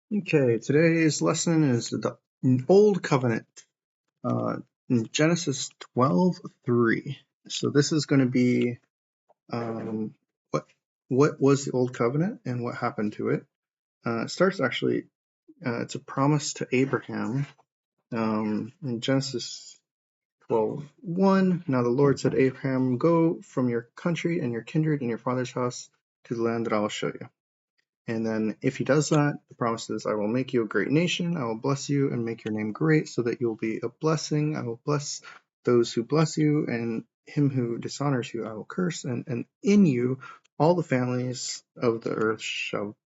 Okay, today's lesson is the Old Covenant, in Genesis 12:3. So this is going to be um, what what was the Old Covenant and what happened to it. It starts actually, it's a promise to Abraham in Genesis 12:1. Now the Lord said to Abraham, "Go from your country and your kindred and your father's house to the land that I will show you." And then if he does that, the promise is, I will make you a great nation. I will bless you and make your name great so that you will be a blessing. I will bless those who bless you, and him who dishonors you I will curse. And in you all the families of the earth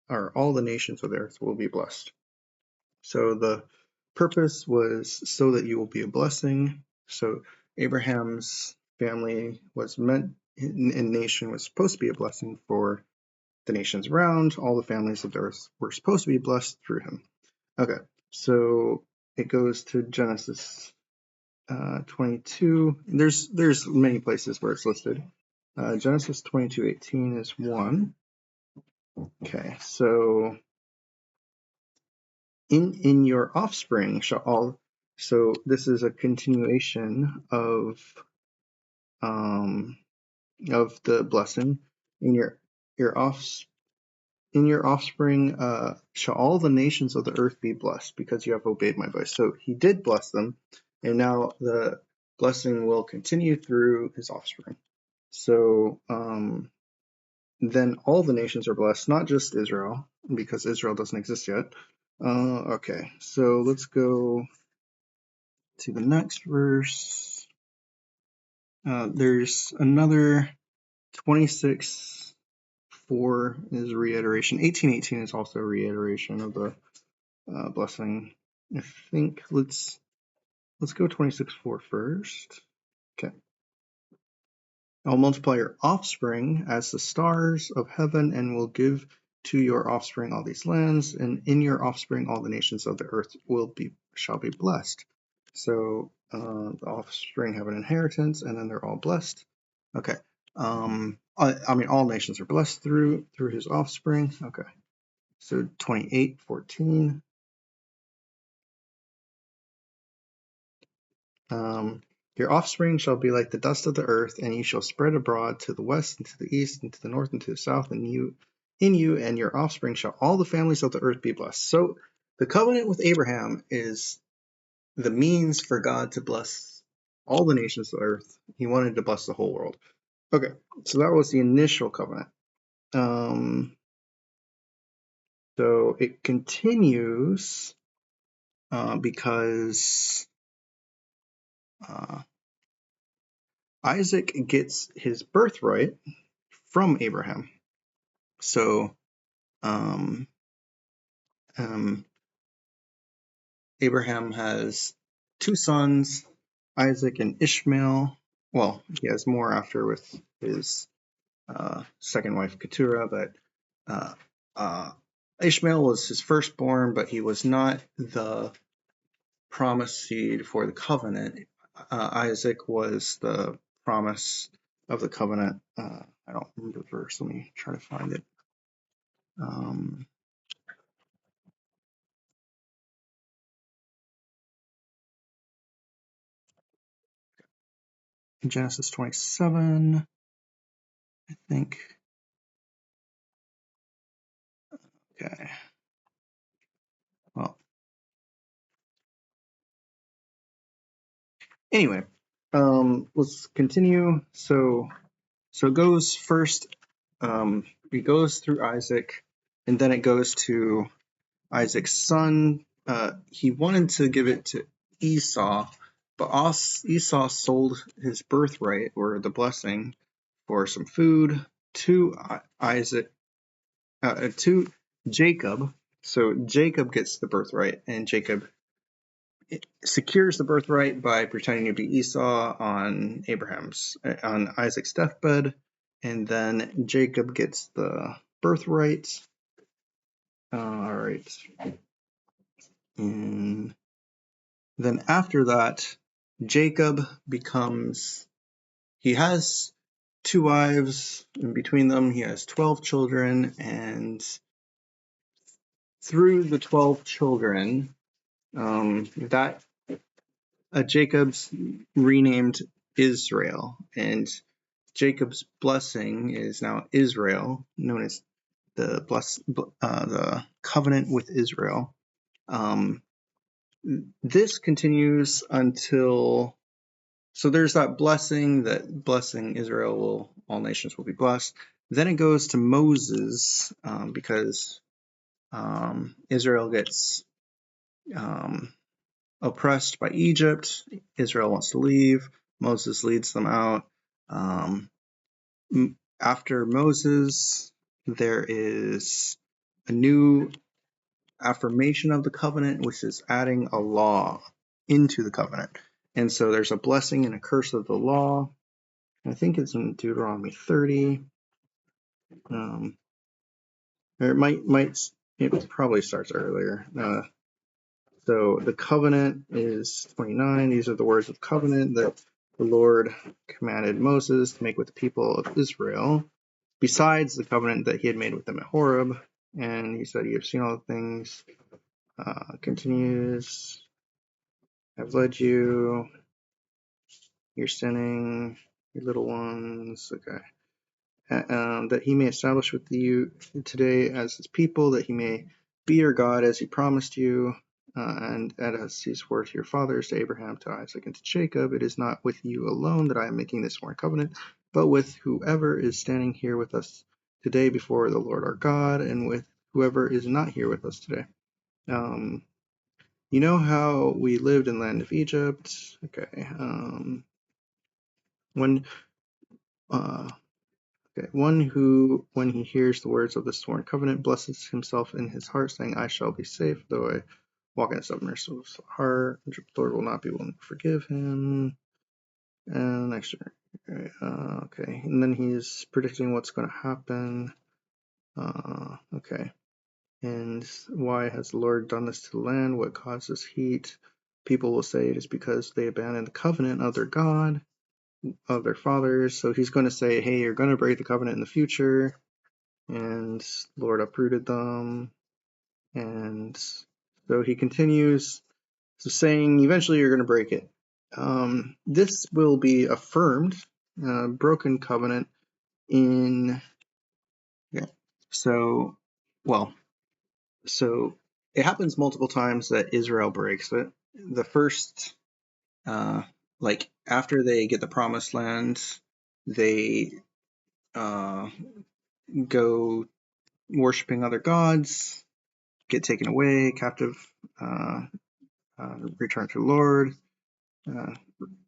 or all the nations of the earth will be blessed. So the purpose was so that you will be a blessing. So Abraham's family was meant, and nation was supposed to be a blessing for the nations around. All the families of the earth were supposed to be blessed through him. Okay, so it goes to Genesis 22. There's many places where it's listed. Genesis 22:18 is one. Okay, so in your offspring shall all. So this is a continuation of the blessing. In your offspring. In your offspring shall all the nations of the earth be blessed, because you have obeyed my voice. So he did bless them, and now the blessing will continue through his offspring. So then all the nations are blessed, not just Israel, because Israel doesn't exist yet. Okay, so let's go to the next verse. There's another 26:4 is reiteration. 18:18 is also a reiteration of the blessing. I think let's go 26:4 first. Okay. I'll multiply your offspring as the stars of heaven, and will give to your offspring all these lands, and in your offspring all the nations of the earth shall be blessed. So the offspring have an inheritance, and then they're all blessed. Okay. I mean, all nations are blessed through his offspring. Okay. So 28:14. Your offspring shall be like the dust of the earth, and you shall spread abroad to the west and to the east and to the north and to the south, and in you and your offspring shall all the families of the earth be blessed. So the covenant with Abraham is the means for God to bless all the nations of the earth. He wanted to bless the whole world. Okay, so that was the initial covenant. So it continues because Isaac gets his birthright from Abraham. So um, um, Abraham has two sons, Isaac and Ishmael. Well, he has more after with his second wife Keturah, but uh, uh, Ishmael was his firstborn, but he was not the promised seed for the covenant. Isaac was the promise of the covenant. I don't remember the verse. Let me try to find it. Genesis 27, I think. Okay. Well, anyway, let's continue. So it goes first. It goes through Isaac, and then it goes to Isaac's son. He wanted to give it to Esau, but Esau sold his birthright, or the blessing, for some food to Isaac, to Jacob. So Jacob gets the birthright, and Jacob secures the birthright by pretending to be Esau on Isaac's deathbed, and then Jacob gets the birthright. All right, and then after that, Jacob he has two wives, and between them he has 12 children, and through the 12 children, that Jacob's renamed Israel, and Jacob's blessing is now Israel, known as the covenant with Israel. This continues until, so there's that blessing, that blessing Israel will, all nations will be blessed. Then it goes to Moses, because Israel gets oppressed by Egypt. Israel wants to leave. Moses leads them out. After Moses, there is a new affirmation of the covenant, which is adding a law into the covenant. And so there's a blessing and a curse of the law. I think it's in Deuteronomy 30. Or it probably starts earlier. So the covenant is 29. These are the words of covenant that the Lord commanded Moses to make with the people of Israel, besides the covenant that he had made with them at Horeb. And he said, "You have seen all the things." Continues. "I've led you. You're sinning, your little ones." Okay. That he may establish with you today as his people, that he may be your God as he promised you, and as he swore to your fathers, to Abraham, to Isaac, and to Jacob. It is not with you alone that I am making this sworn covenant, but with whoever is standing here with us today before the Lord our God, and with whoever is not here with us today. You know how we lived in the land of Egypt. Okay. When one who, when he hears the words of the sworn covenant, blesses himself in his heart, saying, "I shall be safe, though I walk in a submersive heart. The Lord will not be willing to forgive him." And next year. Okay. And then he's predicting what's going to happen. Okay. And why has the Lord done this to the land? What causes heat? People will say it is because they abandoned the covenant of their God, of their fathers. So he's going to say, hey, you're going to break the covenant in the future. And the Lord uprooted them. And so he continues, so saying, eventually you're going to break it. This will be affirmed, broken covenant in, yeah. So, well, so it happens multiple times that Israel breaks it. The first, like after they get the promised land, they go worshiping other gods, get taken away captive, return to the Lord,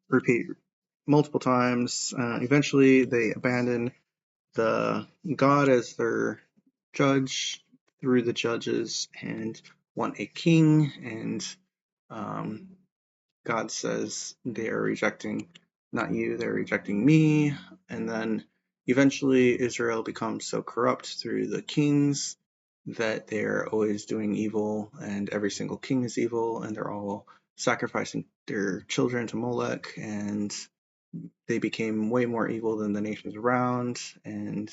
repeat multiple times. Eventually, they abandon the God as their judge through the judges and want a king. And God says they are rejecting not you, they're rejecting me. And then eventually Israel becomes so corrupt through the kings that they're always doing evil, and every single king is evil, and they're all sacrificing their children to Molech, and they became way more evil than the nations around. And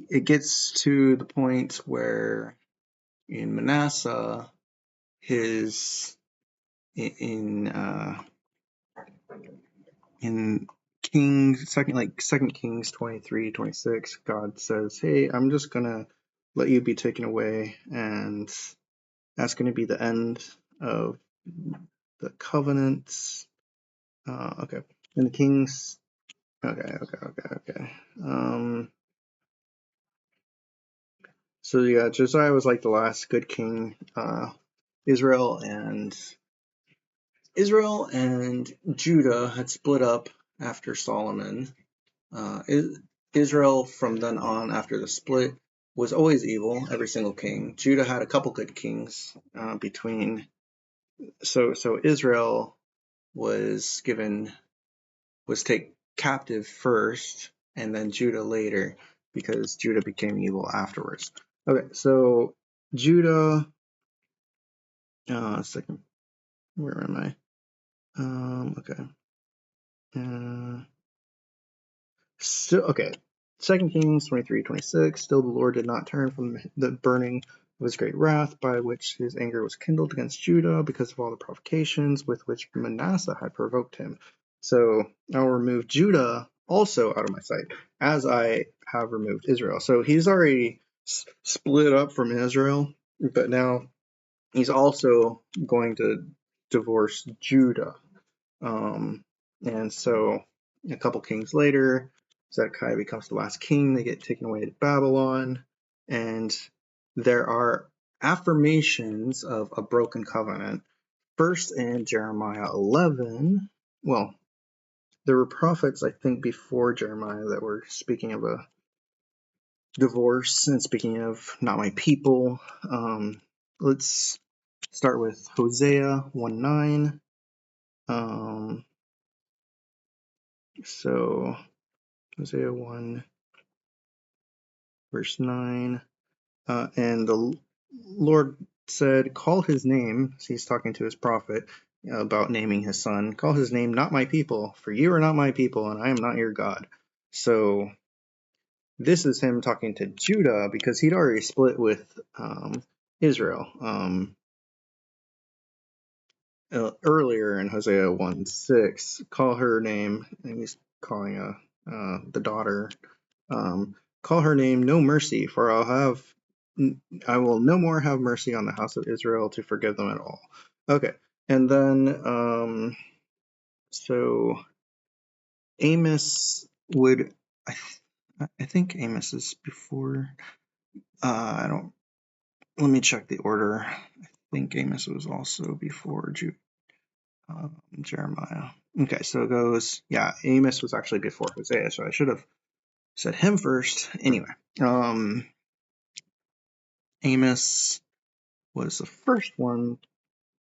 it gets to the point where in Manasseh, his in Second Kings 23-26, God says, "Hey, I'm just gonna let you be taken away," and that's going to be the end of the covenants. Okay, and the kings. Okay. So yeah, Josiah was like the last good king. Israel and Judah had split up after Solomon. Israel from then on, after the split, was always evil, every single king. Judah had a couple good kings between. So Israel was taken captive first, and then Judah later, because Judah became evil afterwards. Okay, so Judah. Second, where am I? Okay. So 2 Kings 23:26. Still the Lord did not turn from the burning of his great wrath, by which his anger was kindled against Judah, because of all the provocations with which Manasseh had provoked him. So I'll remove Judah also out of my sight, as I have removed Israel. So he's already split up from Israel, but now he's also going to divorce Judah. And so a couple kings later, Zedekiah becomes the last king. They get taken away to Babylon, and there are affirmations of a broken covenant. First in Jeremiah 11, well, there were prophets, I think, before Jeremiah that were speaking of a divorce and speaking of not my people. Let's start with Hosea 1:9. So Hosea 1 verse 9, and the Lord said, call his name, so he's talking to his prophet about naming his son, call his name not my people, for you are not my people, and I am not your God. So this is him talking to Judah, because he'd already split with Israel earlier in Hosea 1:6. Call her name, and he's calling the daughter, call her name No Mercy, for I will no more have mercy on the house of Israel to forgive them at all. Okay, and then so Amos would, I think Amos is before. I don't. Let me check the order. I think Amos was also before Jeremiah. Okay, so it goes. Yeah, Amos was actually before Hosea, so I should have said him first. Anyway, Amos was the first one.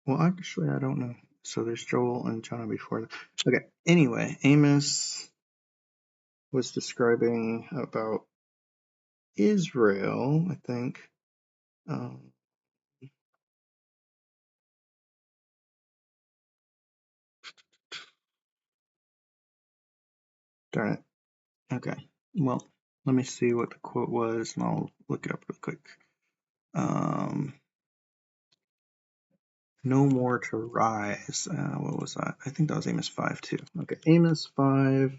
Well, actually, I don't know. So there's Joel and Jonah before that. Okay, anyway, Amos was describing about Israel, I think. Darn it. Okay, well, let me see what the quote was, and I'll look it up real quick. No more to rise. What was that? I think that was Amos 5:2. Okay, Amos 5.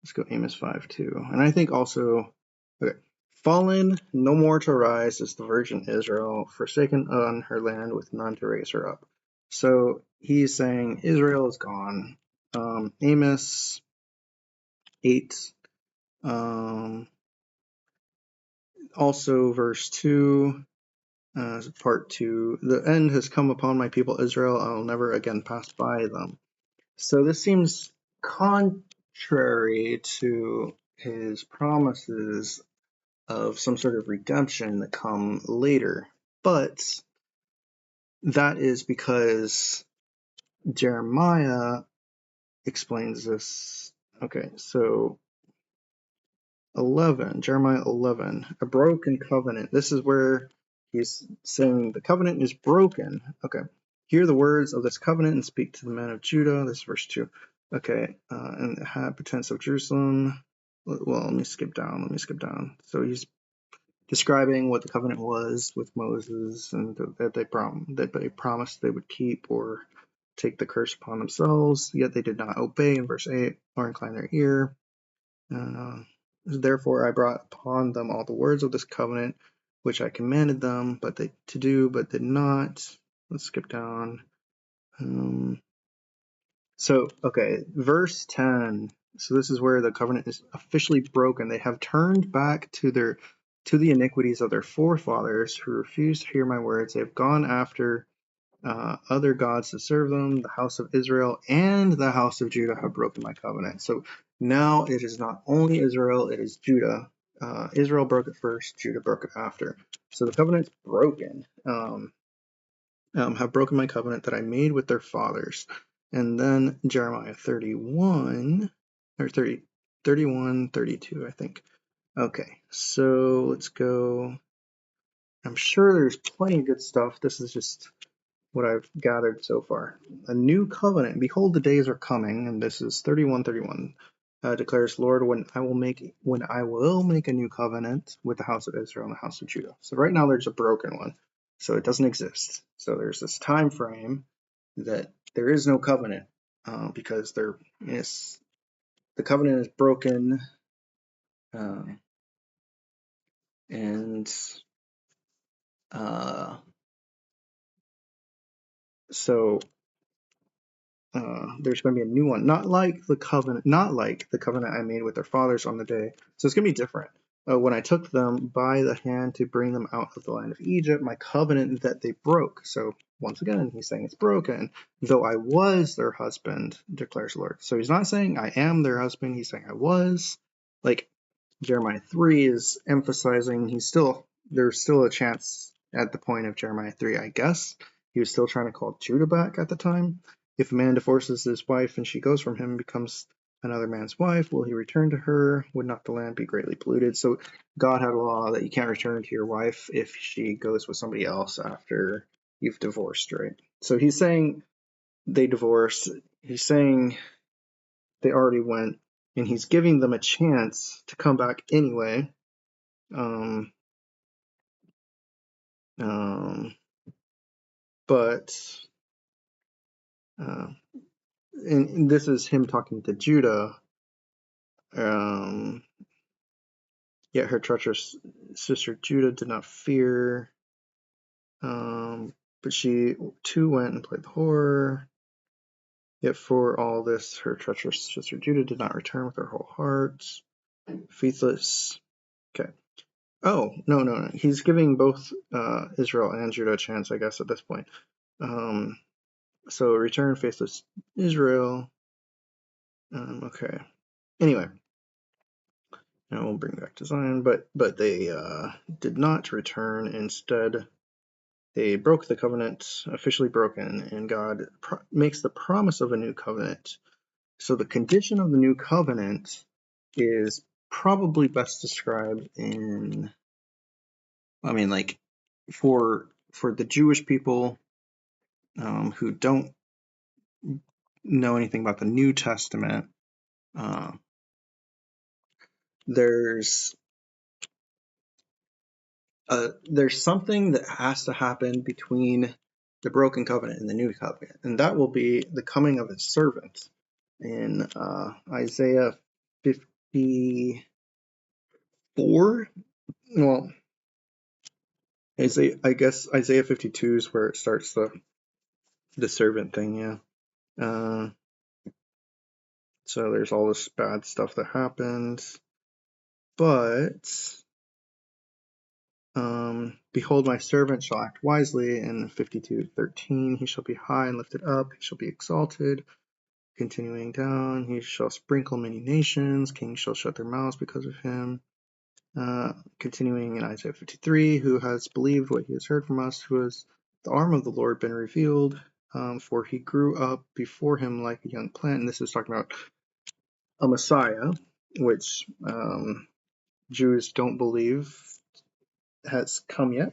Let's go Amos 5:2. And I think also, okay, fallen, no more to rise is the virgin Israel, forsaken on her land with none to raise her up. So he's saying Israel is gone. Amos 8, also verse 2, part 2, the end has come upon my people Israel, I will never again pass by them. So this seems contrary to his promises of some sort of redemption that come later. But that is because Jeremiah explains this. Okay, so Jeremiah 11, a broken covenant. This is where he's saying the covenant is broken. Okay, hear the words of this covenant and speak to the men of Judah. This is verse 2. Okay, and the inhabitants of Jerusalem. Well, let me skip down. So he's describing what the covenant was with Moses, and that they promised they would keep or take the curse upon themselves, yet they did not obey in verse 8 or incline their ear. Therefore I brought upon them all the words of this covenant which I commanded them to do, but did not. Let's skip down. So, okay, verse 10. So this is where the covenant is officially broken. They have turned back to the iniquities of their forefathers who refused to hear my words. They have gone after other gods to serve them. The house of Israel and the house of Judah have broken my covenant. So now it is not only Israel, it is Judah. Israel broke it first, Judah broke it after. So the covenant's broken. Have broken my covenant that I made with their fathers. And then Jeremiah 31, or 30, 31, 32, I think. Okay, so let's go. I'm sure there's plenty of good stuff. This is just what I've gathered so far. A new covenant. Behold, the days are coming, and this is 31:31. declares Lord, when I will make a new covenant with the house of Israel and the house of Judah. So right now there's a broken one, so it doesn't exist. So there's this time frame that there is no covenant because the covenant is broken, uh, and so there's going to be a new one, not like the covenant I made with their fathers on the day. So it's going to be different. When I took them by the hand to bring them out of the land of Egypt, my covenant that they broke. So once again, he's saying it's broken, though I was their husband, declares the Lord. So he's not saying I am their husband. He's saying I was. Like Jeremiah 3 is emphasizing there's still a chance at the point of Jeremiah 3, I guess. He was still trying to call Judah back at the time. If a man divorces his wife and she goes from him and becomes another man's wife, will he return to her? Would not the land be greatly polluted? So God had a law that you can't return to your wife if she goes with somebody else after you've divorced, right? So he's saying they divorced. He's saying they already went, and he's giving them a chance to come back anyway. Um, but and this is him talking to Judah. Yet her treacherous sister Judah did not fear, but she too went and played the whore. Yet for all this, her treacherous sister Judah did not return with her whole heart. Faithless. Okay. Oh, no. He's giving both Israel and Judah a chance, I guess, at this point. So return faithless Israel. Okay. Anyway, now we'll bring back to Zion, but they did not return. Instead, they broke the covenant, officially broken, and God makes the promise of a new covenant. So the condition of the new covenant is probably best described in, like for the Jewish people who don't know anything about the New Testament, there's something that has to happen between the broken covenant and the new covenant, and that will be the coming of his servant. In Isaiah 54, well, I guess Isaiah 52 is where it starts the servant thing, yeah. So there's all this bad stuff that happens, but behold, my servant shall act wisely. In 52:13, he shall be high and lifted up, he shall be exalted. Continuing down, he shall sprinkle many nations, kings shall shut their mouths because of him. Continuing in Isaiah 53, who has believed what he has heard from us, who has the arm of the Lord been revealed, for he grew up before him like a young plant. And this is talking about a Messiah, which Jews don't believe has come yet.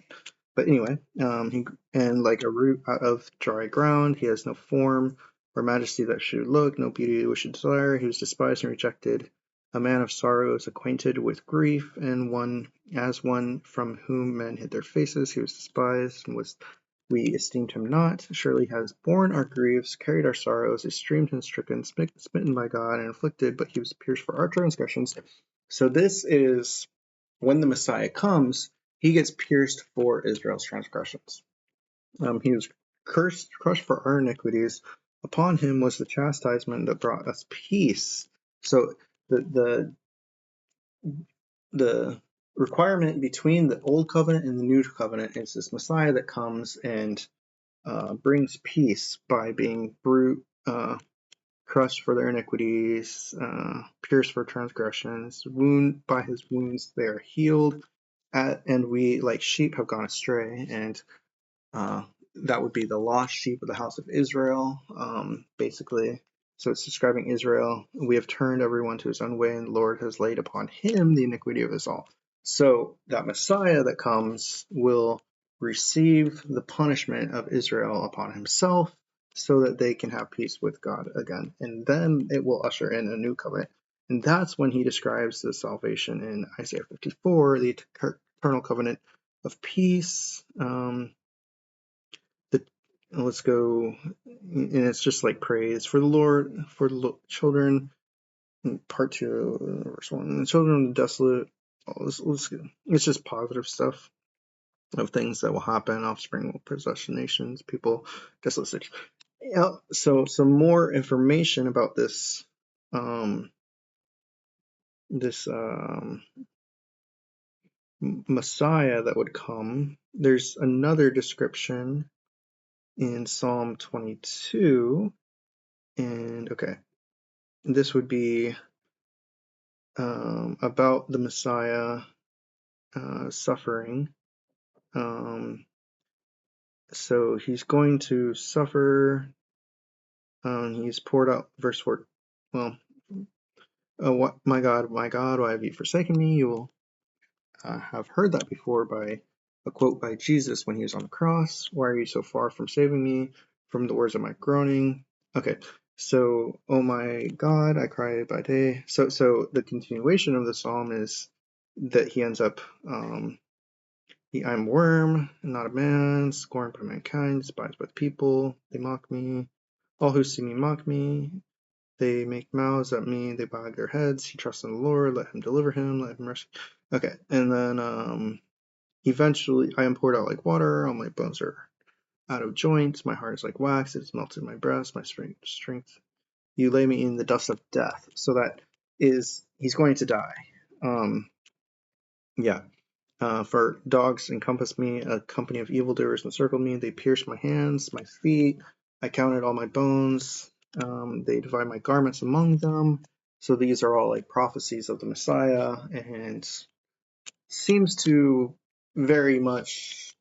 But anyway, and like a root out of dry ground, he has no form or majesty that should look, no beauty we should desire. He was despised and rejected, a man of sorrows, acquainted with grief, and one from whom men hid their faces. He was despised, and we esteemed him not. Surely he has borne our griefs, carried our sorrows, esteemed and stricken, smitten by God, and afflicted, but he was pierced for our transgressions. So this is when the Messiah comes, he gets pierced for Israel's transgressions. He was crushed for our iniquities. Upon him was the chastisement that brought us peace. So the requirement between the old covenant and the new covenant is this Messiah that comes and brings peace by being crushed for their iniquities, pierced for transgressions, by his wounds they are healed, and we like sheep have gone astray, and that would be the lost sheep of the house of Israel, basically. So it's describing Israel. We have turned everyone to his own way, and the Lord has laid upon him the iniquity of us all. So that Messiah that comes will receive the punishment of Israel upon himself so that they can have peace with God again. And then it will usher in a new covenant. And that's when he describes the salvation in Isaiah 54, the eternal covenant of peace. Let's go, and it's just like praise for the Lord, for the children. Part 2, verse 1. The children of the desolate. It's just positive stuff of things that will happen. Offspring will possess nations, people, desolate cities. Yeah. So some more information about this. This Messiah that would come. There's another description in Psalm 22, and okay, this would be about the Messiah suffering. So he's going to suffer. He's poured out, verse 4. Well, what, my God, why have you forsaken me? You will have heard that before by a quote by Jesus when he was on the cross. Why are you so far from saving me from the words of my groaning? Okay, so, oh my God, I cry by day. So the continuation of the psalm is that he ends up, I'm a worm, not a man, scorned by mankind, despised by the people. They mock me. All who see me mock me. They make mouths at me. They wag their heads. He trusts in the Lord. Let him deliver him. Let him rescue. Okay, and then eventually I am poured out like water. All my bones are out of joints. My heart is like wax. It has melted my breast. My strength. You lay me in the dust of death. So that is, he's going to die. Yeah. For dogs encompass me, a company of evildoers encircled me. They pierced my hands, my feet. I counted all my bones. They divide my garments among them. So these are all like prophecies of the Messiah, and seems to very much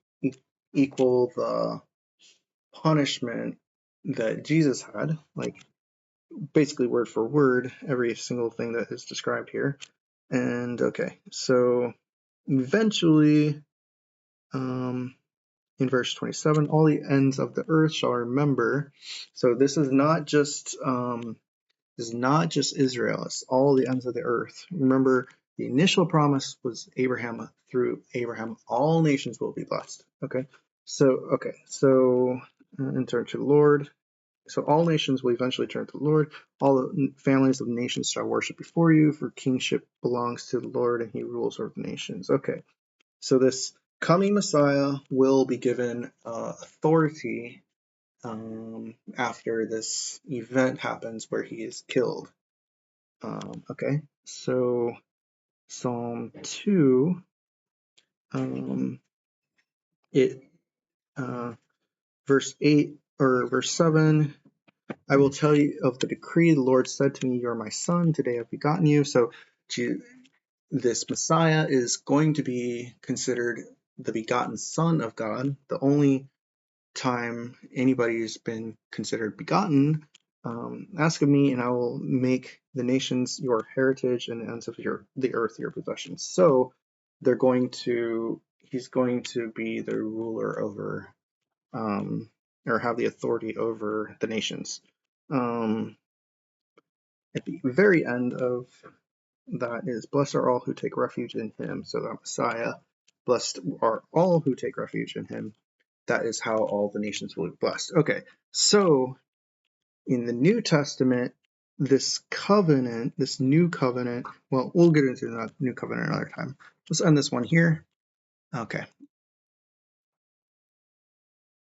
equal the punishment that Jesus had, like basically word for word, every single thing that is described here. And okay, so eventually, in verse 27, all the ends of the earth shall remember. So this is not just Israel, it's all the ends of the earth. Remember, the initial promise was Abraham. Through Abraham all nations will be blessed. Okay, so and turn to the Lord. So all nations will eventually turn to the Lord. All the families of the nations shall worship before you, for kingship belongs to the Lord, and he rules over the nations. Okay, so this coming Messiah will be given authority after this event happens where he is killed. Okay, so Psalm 2, verse 8 or verse 7, I will tell you of the decree. The Lord said to me, you are my son, today I've begotten you. So this Messiah is going to be considered the begotten son of God. The only time anybody's been considered begotten, ask of me, and I will make the nations your heritage and the ends of the earth your possession. So he's going to be the ruler over, or have the authority over the nations. At the very end of that is, blessed are all who take refuge in him. So that Messiah, blessed are all who take refuge in him. That is how all the nations will be blessed. Okay, so in the New Testament, this new covenant, well, we'll get into that new covenant another time. Let's end this one here. Okay.